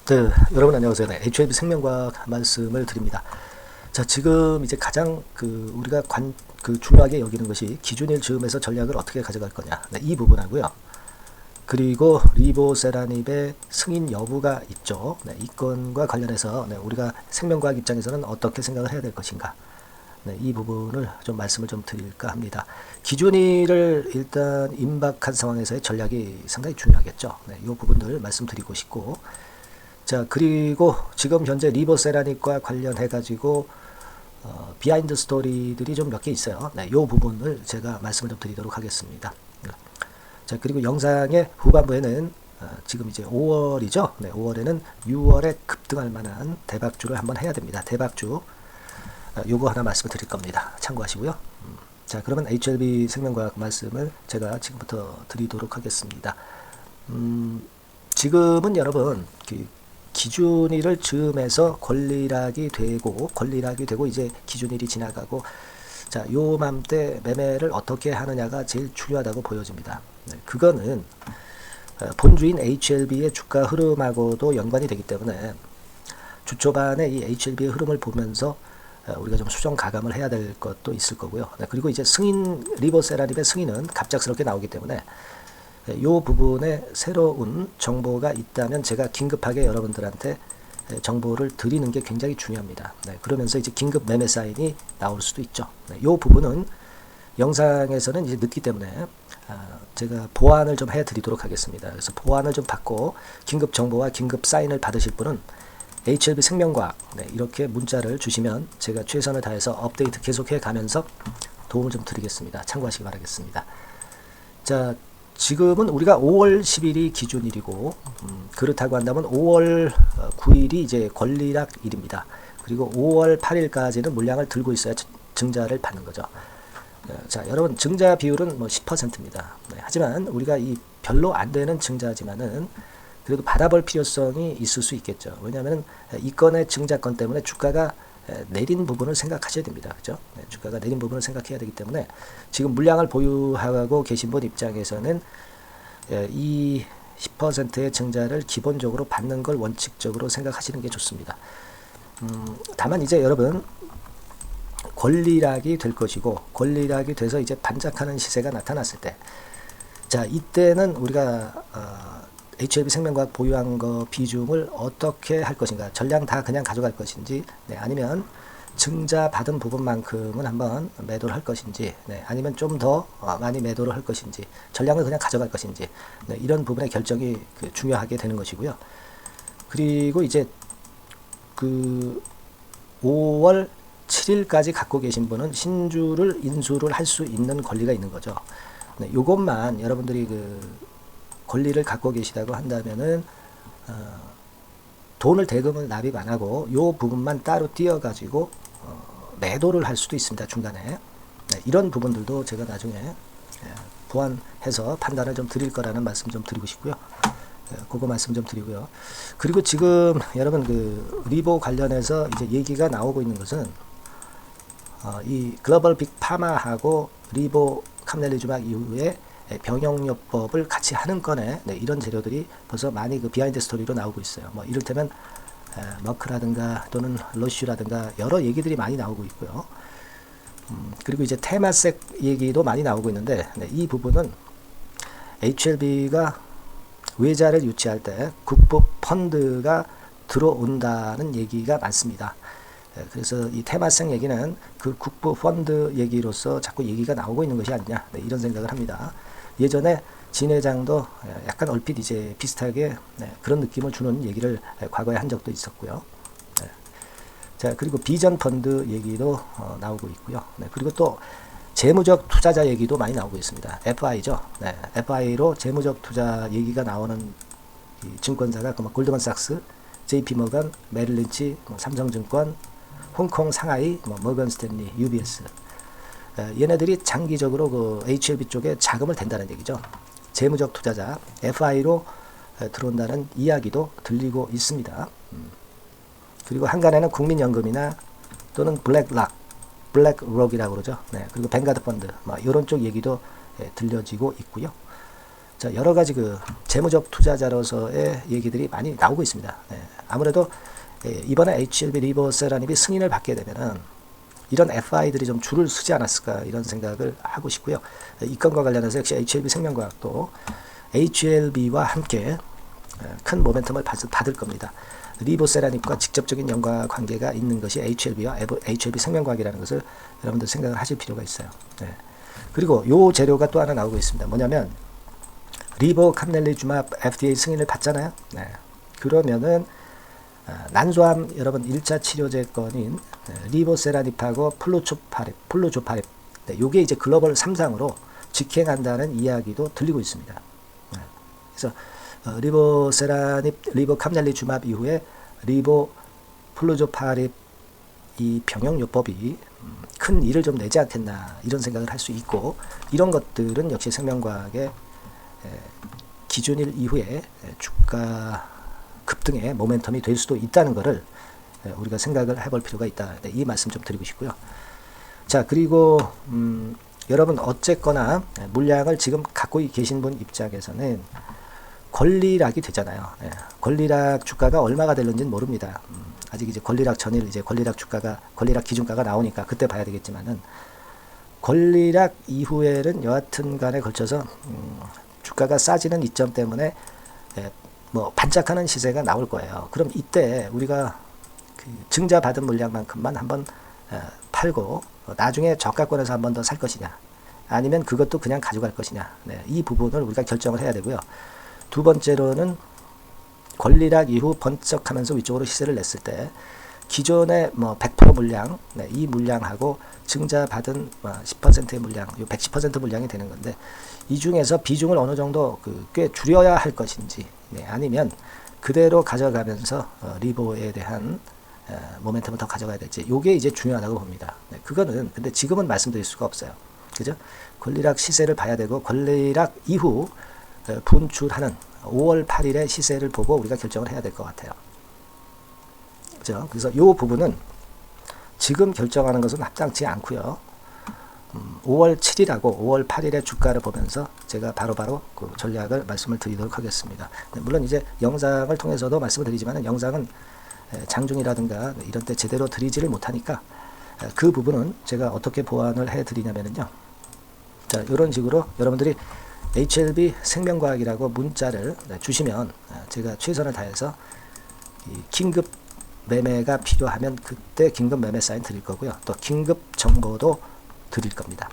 네, 여러분 안녕하세요. 네, HLB 생명과학 말씀을 드립니다. 자, 지금 이제 가장 우리가 중요하게 여기는 것이 기준일 즈음에서 전략을 어떻게 가져갈 거냐. 네, 이 부분하고요. 그리고 리보세라닙의 승인 여부가 있죠. 네, 이 건과 관련해서 우리가 생명과학 입장에서는 어떻게 생각을 해야 될 것인가. 네, 이 부분을 좀 말씀을 좀 드릴까 합니다. 기준일을 일단 임박한 상황에서의 전략이 상당히 중요하겠죠. 네, 이 부분들 말씀드리고 싶고, 자, 그리고 지금 현재 리보세라닙과 관련해 가지고 비하인드 스토리들이 좀 몇 개 있어요. 네, 이 부분을 제가 말씀을 좀 드리도록 하겠습니다. 자, 그리고 영상의 후반부에는 지금 이제 5월이죠. 네, 5월에는 6월에 급등할 만한 대박주를 한번 해야 됩니다. 대박주 요거 하나 말씀을 드릴 겁니다. 참고하시고요. 자, 그러면 HLB 생명과학 말씀을 제가 지금부터 드리도록 하겠습니다. 지금은 여러분 기준일을 즈음해서 권리락이 되고 이제 기준일이 지나가고, 자, 요맘때 매매를 어떻게 하느냐가 제일 중요하다고 보여집니다. 네, 그거는 본주인 HLB의 주가 흐름하고도 연관이 되기 때문에 주 초반에 이 HLB의 흐름을 보면서 우리가 좀 수정 가감을 해야 될 것도 있을 거고요. 네, 그리고 이제 리보세라닙의 승인은 갑작스럽게 나오기 때문에 이 부분에 새로운 정보가 있다면 제가 긴급하게 여러분들한테 정보를 드리는 게 굉장히 중요합니다. 네, 그러면서 이제 긴급 매매 사인이 나올 수도 있죠. 네, 이 부분은 영상에서는 이제 늦기 때문에 제가 보완을 좀 해드리도록 하겠습니다. 그래서 보완을 좀 받고 긴급 정보와 긴급 사인을 받으실 분은 HLB 생명과학 이렇게 문자를 주시면 제가 최선을 다해서 업데이트 계속해 가면서 도움을 좀 드리겠습니다. 참고하시기 바라겠습니다. 자, 지금은 우리가 5월 10일이 기준일이고, 그렇다고 한다면 5월 9일이 이제 권리락일입니다. 그리고 5월 8일까지는 물량을 들고 있어야 증자를 받는 거죠. 자, 여러분 증자 비율은 뭐 10%입니다. 하지만 우리가 이 별로 안 되는 증자지만은 그래도 받아볼 필요성이 있을 수 있겠죠. 왜냐하면 이 건의 증자건 때문에 주가가 내린 부분을 생각하셔야 됩니다. 그죠? 네, 주가가 내린 부분을 생각해야 되기 때문에 지금 물량을 보유하고 계신 분 입장에서는 이 10%의 증자를 기본적으로 받는 걸 원칙적으로 생각하시는 게 좋습니다. 다만 이제 여러분 권리락이 될 것이고, 권리락이 돼서 이제 반짝하는 시세가 나타났을 때, 자, 이때는 우리가 HLB 생명과학 보유한 거 비중을 어떻게 할 것인가, 전량 다 그냥 가져갈 것인지, 아니면 증자 받은 부분만큼은 한번 매도를 할 것인지, 아니면 좀 더 많이 매도를 할 것인지, 전량을 그냥 가져갈 것인지, 이런 부분의 결정이 중요하게 되는 것이고요. 그리고 이제 5월 7일까지 갖고 계신 분은 신주를 인수를 할 수 있는 권리가 있는 거죠. 요것만 여러분들이 권리를 갖고 계시다고 한다면은 돈을 대금을 납입 안 하고 요 부분만 따로 띄어 가지고 매도를 할 수도 있습니다. 중간에. 이런 부분들도 제가 나중에 보완해서 판단을 좀 드릴 거라는 말씀 좀 드리고 싶고요. 그거 말씀 좀 드리고요. 그리고 지금 여러분 리보 관련해서 이제 얘기가 나오고 있는 것은 이 글로벌 빅파마하고 리보 캄넬리주막 이후에 병용요법을 같이 하는 건에 이런 재료들이 벌써 많이 비하인드 스토리로 나오고 있어요. 뭐 이를테면 머크라든가 또는 러쉬라든가 여러 얘기들이 많이 나오고 있고요. 그리고 이제 테마색 얘기도 많이 나오고 있는데, 이 부분은 HLB가 외자를 유치할 때 국부 펀드가 들어온다는 얘기가 많습니다. 그래서 이 테마색 얘기는 그 국부 펀드 얘기로서 자꾸 얘기가 나오고 있는 것이 아니냐, 이런 생각을 합니다. 예전에 진 회장도 약간 얼핏 이제 비슷하게 그런 느낌을 주는 얘기를 과거에 한 적도 있었고요. 자, 그리고 비전 펀드 얘기도 나오고 있고요. 그리고 또 재무적 투자자 얘기도 많이 나오고 있습니다. FI죠. FI로 재무적 투자 얘기가 나오는 이 증권사가 골드만삭스, JP모건, 메릴린치, 삼성증권, 홍콩, 상하이, 머건 스탠리, UBS. 얘네들이 장기적으로 HLB 쪽에 자금을 댄다는 얘기죠. 재무적 투자자 FI로 들어온다는 이야기도 들리고 있습니다. 그리고 한간에는 국민연금이나 또는 블랙록이라고 그러죠. 그리고 뱅가드 펀드 이런 쪽 얘기도 들려지고 있고요. 자, 여러 가지 그 재무적 투자자로서의 얘기들이 많이 나오고 있습니다. 아무래도 이번에 HLB 리버세라님이 승인을 받게 되면은 이런 FI들이 좀 줄을 서지 않았을까 이런 생각을 하고 싶고요. 이 건과 관련해서 역시 HLB 생명과학도 HLB와 함께 큰 모멘텀을 받을 겁니다. 리보세라닙과 직접적인 연관 관계가 있는 것이 HLB와 HLB 생명과학이라는 것을 여러분들 생각을 하실 필요가 있어요. 그리고 요 재료가 또 하나 나오고 있습니다. 뭐냐면 리보캄넬리주맙 FDA 승인을 받잖아요. 그러면은 난소암 여러분 1차 치료제건인 리보세라닙하고 플루조파립 요게 이제 글로벌 3상으로 직행한다는 이야기도 들리고 있습니다. 그래서 리보세라닙, 리보캄넬리주맙 이후에 리보플루조파립 이 병용요법이 큰 일을 좀 내지 않겠나 이런 생각을 할 수 있고, 이런 것들은 역시 생명과학의 기준일 이후에 주가 급등의 모멘텀이 될 수도 있다는 것을 우리가 생각을 해볼 필요가 있다. 이 말씀 좀 드리고 싶고요. 자, 그리고 여러분 어쨌거나 물량을 지금 갖고 계신 분 입장에서는 권리락이 되잖아요. 권리락 주가가 얼마가 될는지는 모릅니다. 아직 이제 권리락 전일 이제 권리락 주가가 권리락 기준가가 나오니까 그때 봐야 되겠지만은, 권리락 이후에는 여하튼간에 걸쳐서 주가가 싸지는 이점 때문에 뭐 반짝하는 시세가 나올 거예요. 그럼 이때 우리가 그 증자 받은 물량만큼만 한번 팔고 나중에 저가권에서 한 번 더 살 것이냐, 아니면 그것도 그냥 가져갈 것이냐, 이 부분을 우리가 결정을 해야 되고요. 두 번째로는 권리락 이후 번쩍하면서 위쪽으로 시세를 냈을 때 기존의 뭐 100% 물량, 이 물량하고 증자 받은 10%의 물량, 요 110% 물량이 되는 건데, 이 중에서 비중을 어느 정도 꽤 줄여야 할 것인지, 아니면 그대로 가져가면서 리보에 대한 모멘텀을 더 가져가야 될지, 요게 이제 중요하다고 봅니다. 그거는 근데 지금은 말씀드릴 수가 없어요. 그죠? 권리락 시세를 봐야 되고, 권리락 이후 분출하는 5월 8일의 시세를 보고 우리가 결정을 해야 될 것 같아요. 그죠? 그래서 이 부분은 지금 결정하는 것은 합당치 않고요. 5월 7일하고 5월 8일의 주가를 보면서 제가 바로바로 그 전략을 말씀을 드리도록 하겠습니다. 물론 이제 영상을 통해서도 말씀을 드리지만, 영상은 장중이라든가 이런 때 제대로 드리지를 못하니까 그 부분은 제가 어떻게 보완을 해 드리냐면요. 자, 이런 식으로 여러분들이 HLB 생명과학이라고 문자를 주시면 제가 최선을 다해서 이 긴급 매매가 필요하면 그때 긴급 매매 사인 드릴 거고요. 또 긴급 정보도 드릴 겁니다.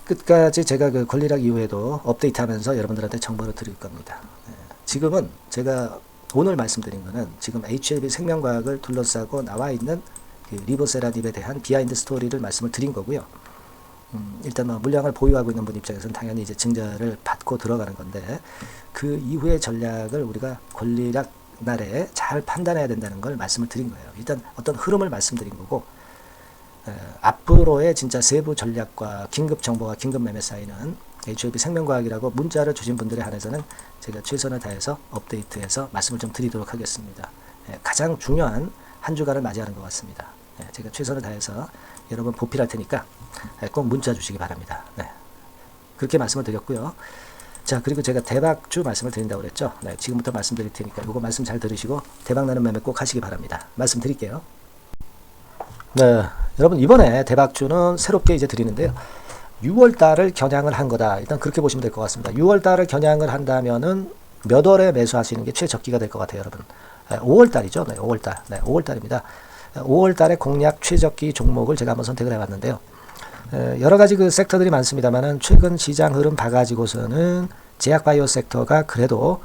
끝까지 제가 그 권리락 이후에도 업데이트하면서 여러분들한테 정보를 드릴 겁니다. 지금은 제가 오늘 말씀드린 거는 지금 HLB 생명과학을 둘러싸고 나와 있는 그 리보세라닙에 대한 비하인드 스토리를 말씀을 드린 거고요. 일단 뭐 물량을 보유하고 있는 분 입장에서는 당연히 이제 증자를 받고 들어가는 건데, 그 이후의 전략을 우리가 권리락 날에 잘 판단해야 된다는 걸 말씀을 드린 거예요. 일단 어떤 흐름을 말씀드린 거고, 앞으로의 진짜 세부 전략과 긴급 정보와 긴급 매매 사이는 HLB 생명과학이라고 문자를 주신 분들에 한해서는 제가 최선을 다해서 업데이트해서 말씀을 좀 드리도록 하겠습니다. 가장 중요한 한 주간을 맞이하는 것 같습니다. 제가 최선을 다해서 여러분 보필할 테니까 꼭 문자 주시기 바랍니다. 그렇게 말씀을 드렸고요. 자, 그리고 제가 대박주 말씀을 드린다고 그랬죠. 지금부터 말씀드릴 테니까 이거 말씀 잘 들으시고 대박나는 매매 꼭 하시기 바랍니다. 말씀 드릴게요. 여러분 이번에 대박주는 새롭게 이제 드리는데요. 6월달을 겨냥을 한 거다. 일단 그렇게 보시면 될 것 같습니다. 6월달을 겨냥을 한다면은 몇 월에 매수하시는 게 최적기가 될 것 같아요, 여러분. 5월달이죠. 5월달. 5월달입니다. 5월달의 공략 최적기 종목을 제가 한번 선택을 해봤는데요. 여러 가지 그 섹터들이 많습니다만은 최근 시장 흐름 봐가지고서는 제약바이오 섹터가 그래도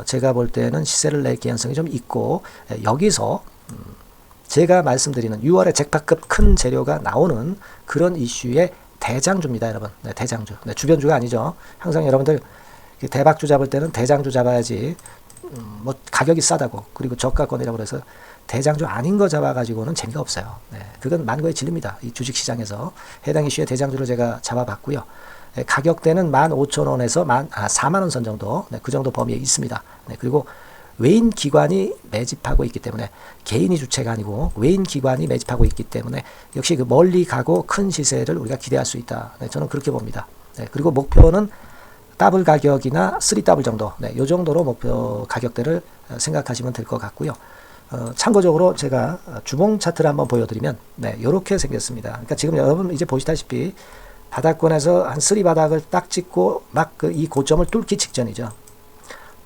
제가 볼 때는 시세를 낼 개연성이 좀 있고, 여기서 제가 말씀드리는 6월에 잭팟급 큰 재료가 나오는 그런 이슈의 대장주입니다, 여러분. 대장주. 주변주가 아니죠. 항상 여러분들 대박주 잡을 때는 대장주 잡아야지, 뭐 가격이 싸다고 그리고 저가권이라고 해서 대장주 아닌 거 잡아가지고는 재미가 없어요. 그건 만고의 진리입니다. 이 주식시장에서 해당 이슈의 대장주를 제가 잡아봤고요. 가격대는 15,000원에서 4만원 선 정도, 그 정도 범위에 있습니다. 그리고 외인 기관이 매집하고 있기 때문에, 개인이 주체가 아니고 외인 기관이 매집하고 있기 때문에 역시 그 멀리 가고 큰 시세를 우리가 기대할 수 있다. 저는 그렇게 봅니다. 그리고 목표는 더블 가격이나 3 더블 정도, 네, 요 정도로 목표 가격대를 생각하시면 될 것 같고요. 참고적으로 제가 주봉 차트를 한번 보여드리면, 네, 이렇게 생겼습니다. 그러니까 지금 여러분 이제 보시다시피 바닥권에서 한 3 바닥을 딱 찍고 막 이 고점을 뚫기 직전이죠.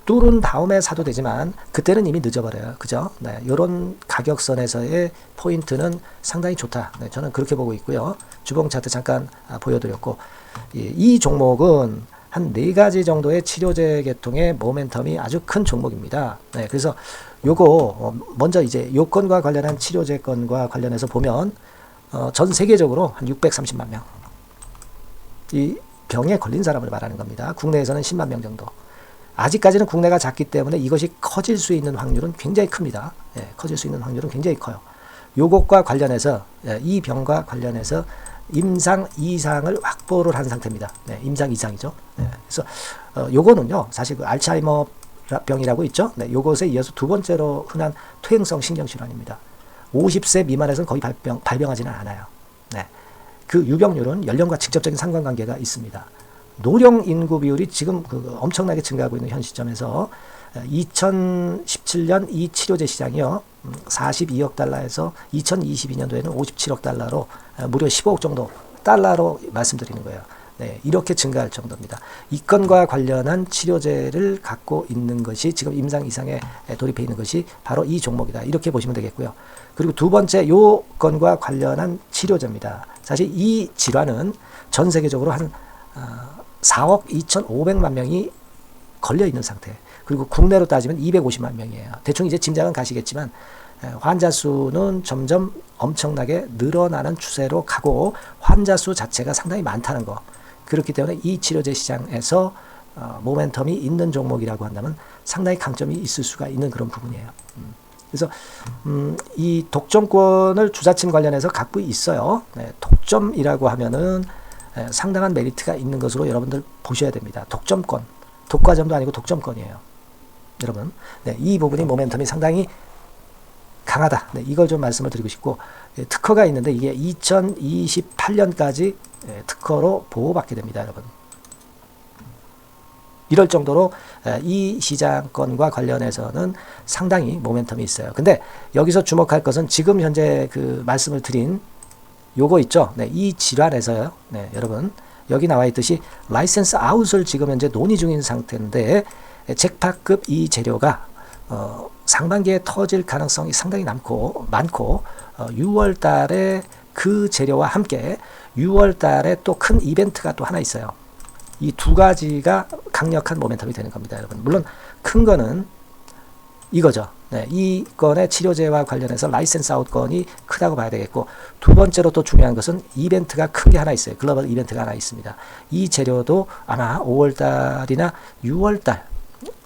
뚫은 다음에 사도 되지만 그때는 이미 늦어버려요. 그죠? 네, 이런 가격선에서의 포인트는 상당히 좋다. 네, 저는 그렇게 보고 있고요. 주봉 차트 잠깐 보여드렸고, 이 종목은 한 4가지 정도의 치료제 계통의 모멘텀이 아주 큰 종목입니다. 네, 그래서 요거 먼저 이제 요건과 관련한 치료제 건과 관련해서 보면 전 세계적으로 한 630만 명, 이 병에 걸린 사람을 말하는 겁니다. 국내에서는 10만 명 정도. 아직까지는 국내가 작기 때문에 이것이 커질 수 있는 확률은 굉장히 큽니다. 예, 커질 수 있는 확률은 굉장히 커요. 요것과 관련해서, 이 병과 관련해서 임상 이상을 확보를 한 상태입니다. 네, 임상 이상이죠. 네, 그래서 요거는요, 사실 그 알츠하이머 병이라고 있죠. 네, 요것에 이어서 두 번째로 흔한 퇴행성 신경질환입니다. 50세 미만에서는 거의 발병하지는 않아요. 네, 그 유병률은 연령과 직접적인 상관관계가 있습니다. 노령 인구 비율이 지금 엄청나게 증가하고 있는 현 시점에서 2017년 이 치료제 시장이요, 42억 달러에서 2022년도에는 57억 달러로 무려 15억 정도 달러로 말씀드리는 거예요. 네, 이렇게 증가할 정도입니다. 이 건과 관련한 치료제를 갖고 있는 것이 지금 임상 이상에 돌입해 있는 것이 바로 이 종목이다. 이렇게 보시면 되겠고요. 그리고 두 번째 요 건과 관련한 치료제입니다. 사실 이 질환은 전 세계적으로 한 4억 2,500만 명이 걸려 있는 상태. 그리고 국내로 따지면 250만 명이에요. 대충 이제 짐작은 가시겠지만 환자 수는 점점 엄청나게 늘어나는 추세로 가고 환자 수 자체가 상당히 많다는 거. 그렇기 때문에 이 치료제 시장에서 모멘텀이 있는 종목이라고 한다면 상당히 강점이 있을 수가 있는 그런 부분이에요. 그래서 이 독점권을 주사침 관련해서 갖고 있어요. 네, 독점이라고 하면은 상당한 메리트가 있는 것으로 여러분들 보셔야 됩니다. 독점권, 독과점도 아니고 독점권이에요. 여러분, 네, 이 부분이 모멘텀이 상당히 강하다. 네, 이걸 좀 말씀을 드리고 싶고, 특허가 있는데 이게 2028년까지 특허로 보호받게 됩니다, 여러분. 이럴 정도로 이 시장권과 관련해서는 상당히 모멘텀이 있어요. 근데 여기서 주목할 것은 지금 현재 그 말씀을 드린 요거 있죠. 네, 이 질환에서요. 네, 여러분 여기 나와 있듯이 라이센스 아웃을 지금 현재 논의 중인 상태인데 잭팟급 이 재료가 상반기에 터질 가능성이 상당히 많고 6월 달에 그 재료와 함께 6월 달에 또 큰 이벤트가 또 하나 있어요. 이 두 가지가 강력한 모멘텀이 되는 겁니다, 여러분. 물론 큰 거는 이거죠. 네, 이 건의 치료제와 관련해서 라이센스 아웃 건이 크다고 봐야 되겠고, 두 번째로 또 중요한 것은 이벤트가 큰 게 하나 있어요. 글로벌 이벤트가 하나 있습니다. 이 재료도 아마 5월달이나 6월달,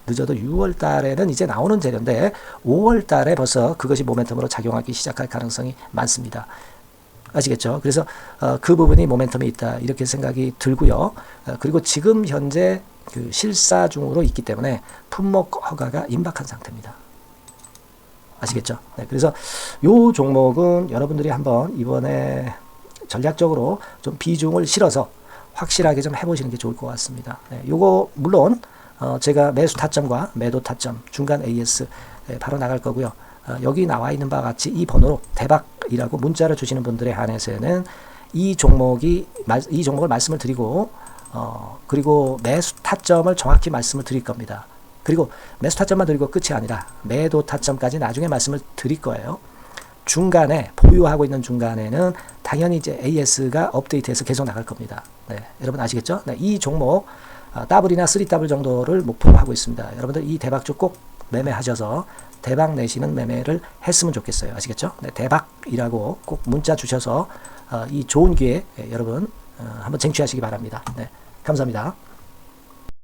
늦어도 6월달에는 이제 나오는 재료인데 5월달에 벌써 그것이 모멘텀으로 작용하기 시작할 가능성이 많습니다. 아시겠죠? 그래서 그 부분이 모멘텀이 있다 이렇게 생각이 들고요. 그리고 지금 현재 그 실사 중으로 있기 때문에 품목 허가가 임박한 상태입니다. 아시겠죠? 네, 그래서 요 종목은 여러분들이 한번 이번에 전략적으로 좀 비중을 실어서 확실하게 좀 해보시는 게 좋을 것 같습니다. 네, 요거 물론 제가 매수 타점과 매도 타점 중간 AS 바로 나갈 거고요. 여기 나와 있는 바와 같이 이 번호로 대박이라고 문자를 주시는 분들에 한해서는 이 종목을 말씀을 드리고 그리고 매수 타점을 정확히 말씀을 드릴 겁니다. 그리고 매수 타점만 드리고 끝이 아니라 매도 타점까지 나중에 말씀을 드릴 거예요. 중간에 보유하고 있는 중간에는 당연히 이제 AS가 업데이트해서 계속 나갈 겁니다. 네, 여러분 아시겠죠? 네, 이 종목 더블이나 3더블 정도를 목표로 하고 있습니다. 여러분들 이 대박주 꼭 매매하셔서 대박 내시는 매매를 했으면 좋겠어요. 아시겠죠? 네, 대박이라고 꼭 문자 주셔서 이 좋은 기회 여러분 한번 쟁취하시기 바랍니다. 네, 감사합니다.